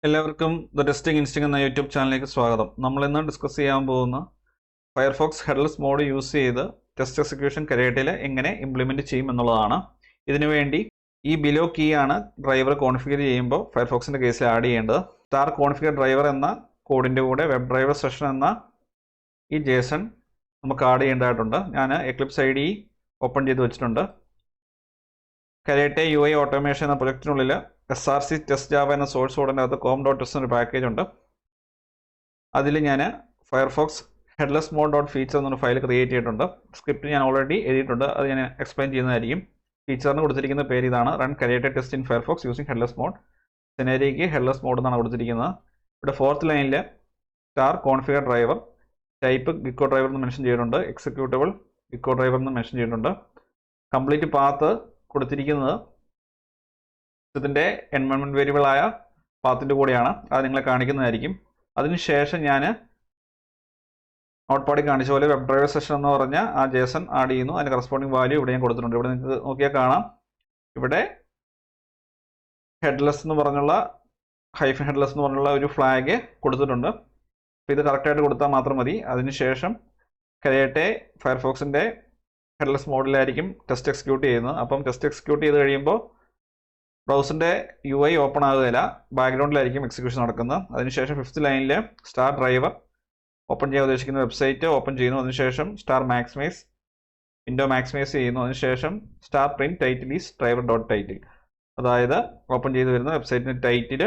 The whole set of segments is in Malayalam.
എല്ലാവർക്കും ദ ടെസ്റ്റിംഗ് ഇൻസ്റ്റിംഗ് എന്ന യൂട്യൂബ് ചാനലിലേക്ക് സ്വാഗതം. നമ്മൾ ഇന്ന് ഡിസ്കസ് ചെയ്യാൻ പോകുന്ന ഫയർഫോക്സ് ഹെഡ്ലെസ് മോഡ് യൂസ് ചെയ്ത് ടെസ്റ്റ് എക്സിക്യൂഷൻ കരേറ്റയിൽ എങ്ങനെ ഇംപ്ലിമെൻറ്റ് ചെയ്യും എന്നുള്ളതാണ്. ഇതിനുവേണ്ടി ഈ ബിലോ കീ ആണ് ഡ്രൈവർ കോൺഫിഗർ ചെയ്യുമ്പോൾ ഫയർഫോക്സിൻ്റെ കേസിൽ ആഡ് ചെയ്യേണ്ടത്. സ്റ്റാർ കോൺഫിഗർ ഡ്രൈവർ എന്ന കോഡിൻ്റെ കൂടെ വെബ് ഡ്രൈവർ സെഷൻ എന്ന ഈ ജേസൺ നമുക്ക് ആഡ് ചെയ്യേണ്ടതായിട്ടുണ്ട്. ഞാൻ എക്ലിപ്സ് ID ഓപ്പൺ ചെയ്ത് വെച്ചിട്ടുണ്ട്. കരേറ്റെ UI ഓട്ടോമേഷൻ എന്ന പ്രൊജക്റ്റിനുള്ളിൽ SRC ടെസ്റ്റ് ജാവ എന്ന സോഴ്സ് കോഡിൻ്റെ അകത്ത് com.test എന്നൊരു പാക്കേജ് ഉണ്ട്. അതിൽ ഞാൻ Firefox headless mode dot feature എന്നൊരു ഫയൽ ക്രിയേറ്റ് ചെയ്തിട്ടുണ്ട്. സ്ക്രിപ്റ്റ് ഞാൻ ഓൾറെഡി എഴുതിയിട്ടുണ്ട്, അത് ഞാൻ എക്സ്പ്ലെയിൻ ചെയ്യുന്നതായിരിക്കും. ഫീച്ചറിന് കൊടുത്തിരിക്കുന്ന പേര് ഇതാണ്, run Karate test in Firefox using headless mode. സിനേരിയയ്ക്ക് ഹെഡ്ലെസ് മോഡ് എന്നാണ് കൊടുത്തിരിക്കുന്നത്. ഇവിടെ 4th ലൈനിൽ star configure driver, type gecko driver എന്ന് മെൻഷൻ ചെയ്തിട്ടുണ്ട്, എക്സിക്യൂട്ടബിൾ ഗിക്കോ ഡ്രൈവർ എന്ന് മെൻഷൻ ചെയ്തിട്ടുണ്ട്. കംപ്ലീറ്റ് പാത്ത് കൊടുത്തിരിക്കുന്നത് ഇതിൻ്റെ എൻവയോൺമെൻറ്റ് വേരിയബിളായ പാത്തിൻ്റെ കൂടെയാണ്, അത് നിങ്ങളെ കാണിക്കുന്നതായിരിക്കും. അതിനുശേഷം ഞാൻ നോട്ട് പാഡിൽ കാണിച്ച പോലെ വെബ് ഡ്രൈവർ സെഷൻ എന്ന് പറഞ്ഞ ആ ജേസൺ ആഡ് ചെയ്യുന്നു. അതിന് കറസ്പോണ്ടിങ് വാല്യൂ ഇവിടെ ഞാൻ കൊടുത്തിട്ടുണ്ട്. ഇവിടെ നിങ്ങൾക്ക് നോക്കിയാൽ കാണാം, ഇവിടെ ഹെഡ്ലെസ് എന്ന് പറഞ്ഞുള്ള ഹൈഫൻ ഹെഡ്ലെസ് എന്ന് പറഞ്ഞുള്ള ഒരു ഫ്ലാഗ് കൊടുത്തിട്ടുണ്ട്. അപ്പോൾ ഇത് കറക്റ്റായിട്ട് കൊടുത്താൽ മാത്രം മതി. അതിനുശേഷം കരേറ്റെ ഫയർഫോക്സിൻ്റെ ഹെഡ്ലെസ് മോഡിലായിരിക്കും ടെസ്റ്റ് എക്സിക്യൂട്ട് ചെയ്യുന്നത്. അപ്പം ടെസ്റ്റ് എക്സിക്യൂട്ട് ചെയ്ത് കഴിയുമ്പോൾ ബ്രൗസറിൻ്റെ UI ഓപ്പൺ ആകുകയില്ല, ബാക്ക്ഗ്രൗണ്ടിലായിരിക്കും എക്സിക്യൂഷൻ നടക്കുന്നത്. അതിനുശേഷം 5th ലൈനിൽ സ്റ്റാർ ഡ്രൈവർ ഓപ്പൺ ചെയ്യാൻ ഉദ്ദേശിക്കുന്ന വെബ്സൈറ്റ് ഓപ്പൺ ചെയ്യുന്നു. അതിനുശേഷം സ്റ്റാർ മാക്സിമൈസ് വിൻഡോ മാക്സിമൈസ് ചെയ്യുന്നു. അതിനുശേഷം star print title is driver dot title, അതായത് ഓപ്പൺ ചെയ്ത് വരുന്ന വെബ്സൈറ്റിൻ്റെ ടൈറ്റിൽ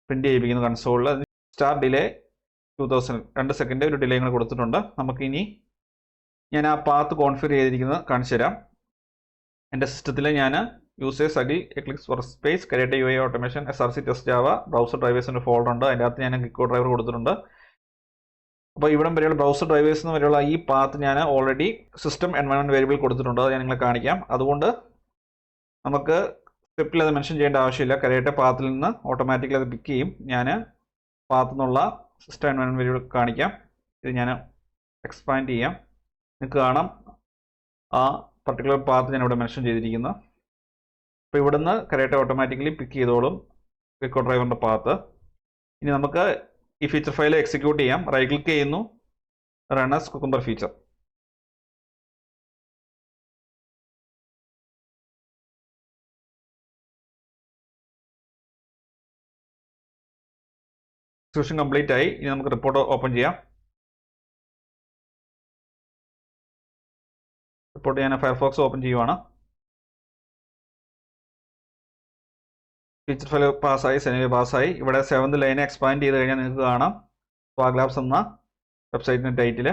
പ്രിന്റ് ചെയ്യിപ്പിക്കുന്നു കൺസോളിൽ. സ്റ്റാർ ഡിലേ 2000 2 സെക്കൻഡ് ഒരു ഡിലേ കൂടെ കൊടുത്തിട്ടുണ്ട്. നമുക്കിനി ഞാൻ ആ പാത്ത് കോൺഫിഗർ ചെയ്തിരിക്കുന്നത് കാണിച്ചു തരാം. എൻ്റെ സിസ്റ്റത്തിൽ ഞാൻ users Agil Eclipse work space Karate UI automation SRC test Java browser ഡ്രൈവേഴ്സിൻ്റെ ഫോൾഡർ ഉണ്ട്. അതിൻ്റെ അകത്ത് ഞാൻ ഗിക്കോ ഡ്രൈവർ കൊടുത്തിട്ടുണ്ട്. അപ്പോൾ ഇവിടം വരെയുള്ള ബ്രൗസർ ഡ്രൈവേഴ്സ് എന്ന് വരെയുള്ള ഈ പാത്ത് ഞാൻ ഓൾറെഡി സിസ്റ്റം എൻവയോൺമെൻറ്റ് വേരിയബിൾ കൊടുത്തിട്ടുണ്ട്, അത് ഞാൻ നിങ്ങളെ കാണിക്കാം. അതുകൊണ്ട് നമുക്ക് സ്ക്രിപ്റ്റിൽ അത് മെൻഷൻ ചെയ്യേണ്ട ആവശ്യമില്ല. കരേറ്റെ പാത്തിൽ നിന്ന് ഓട്ടോമാറ്റിക്കലി അത് പിക്ക് ചെയ്യും. ഞാൻ പാത്തിൽ നിന്നുള്ള സിസ്റ്റം എൻവയോൺമെൻറ്റ് വേരിയബിൾ കാണിക്കാം. ഇത് ഞാൻ എക്സ്പാൻഡ് ചെയ്യാം. നിങ്ങൾക്ക് കാണാം ആ പർട്ടിക്കുലർ പാത്ത് ഞാൻ ഇവിടെ മെൻഷൻ ചെയ്തിരിക്കുന്നത്. അപ്പോൾ ഇവിടുന്ന് കരേറ്റെ ഓട്ടോമാറ്റിക്കലി പിക്ക് ചെയ്തോളും ഗിക്കോ ഡ്രൈവറിൻ്റെ പാത്ത്. ഇനി നമുക്ക് ഈ ഫീച്ചർ ഫയൽ എക്സിക്യൂട്ട് ചെയ്യാം. റൈറ്റ് ക്ലിക്ക് ചെയ്യുന്നു, run as cucumber feature. Execution complete ആയി. ഇനി നമുക്ക് റിപ്പോർട്ട് ഓപ്പൺ ചെയ്യാം. റിപ്പോർട്ട് ഞാൻ ഫയർഫോക്സ് ഓപ്പൺ ചെയ്യുവാണ്. ഫീച്ചർ ഫയൽ പാസ്സായി, സെനറി പാസ്സായി. ഇവിടെ 7th ലൈനെ എക്സ്പാൻഡ് ചെയ്ത് കഴിഞ്ഞാൽ നിങ്ങൾക്ക് കാണാം സ്വാഗ് ലാബ്സ് എന്ന വെബ്സൈറ്റിൻ്റെ ടൈറ്റിൽ.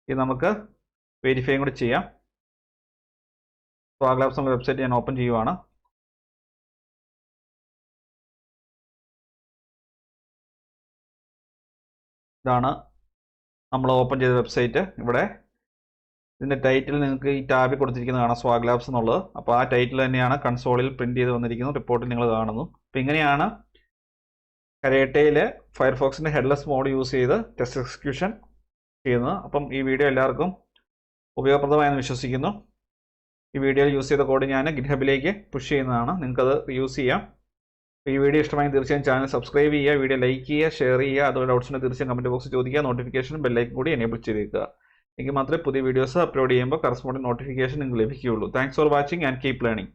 ഇത് നമുക്ക് വെരിഫൈയും കൂടി ചെയ്യാം. സ്വാഗ് ലാബ്സ് എന്ന വെബ്സൈറ്റ് ഞാൻ ഓപ്പൺ ചെയ്യുവാണ്. ഇതാണ് നമ്മൾ ഓപ്പൺ ചെയ്ത വെബ്സൈറ്റ്. ഇവിടെ ഇതിൻ്റെ ടൈറ്റിൽ നിങ്ങൾക്ക് ഈ ടാബിൽ കൊടുത്തിരിക്കുന്നതാണ് സ്വാഗ് ലാബ്സ് എന്നുള്ളത്. അപ്പോൾ ആ ടൈറ്റിൽ തന്നെയാണ് കൺസോളിൽ പ്രിന്റ് ചെയ്ത് വന്നിരിക്കുന്നത്, റിപ്പോർട്ടിൽ നിങ്ങൾ കാണുന്നു. അപ്പോൾ ഇങ്ങനെയാണ് കരേറ്റയിൽ ഫയർഫോക്സിൻ്റെ ഹെഡ്ലെസ് മോഡ് യൂസ് ചെയ്ത് ടെസ്റ്റ് എക്സിക്യൂഷൻ ചെയ്യുന്നത്. അപ്പം ഈ വീഡിയോ എല്ലാവർക്കും ഉപയോഗപ്രദമായെന്ന് വിശ്വസിക്കുന്നു. ഈ വീഡിയോയിൽ യൂസ് ചെയ്ത കോഡ് ഞാൻ ഗിറ്റ്ഹബിലേക്ക് പുഷ് ചെയ്യുന്നതാണ്, നിങ്ങൾക്കത് യൂസ് ചെയ്യാം. ഈ വീഡിയോ ഇഷ്ടമായി തീർച്ചയായും ചാനൽ സബ്സ്ക്രൈബ് ചെയ്യുക, വീഡിയോ ലൈക്ക് ചെയ്യുക, ഷെയർ ചെയ്യുക. അതുപോലെ ഡൗട്ട്സിന് തീർച്ചയായും കമൻറ്റ് ബോക്സിൽ ചോദിക്കുക. നോട്ടിഫിക്കേഷൻ ബെല്ലൈക്കൻ കൂടി എനേബിൾ ചെയ്തേക്കുക. എങ്കിൽ മാത്രമേ പുതിയ വീഡിയോസ് അപ്ലോഡ് ചെയ്യുമ്പോൾ കറസ്പോണ്ടിങ് നോട്ടിഫിക്കേഷൻ നിങ്ങൾക്ക് ലഭിക്കുകയുള്ളൂ. Thanks for watching and keep learning.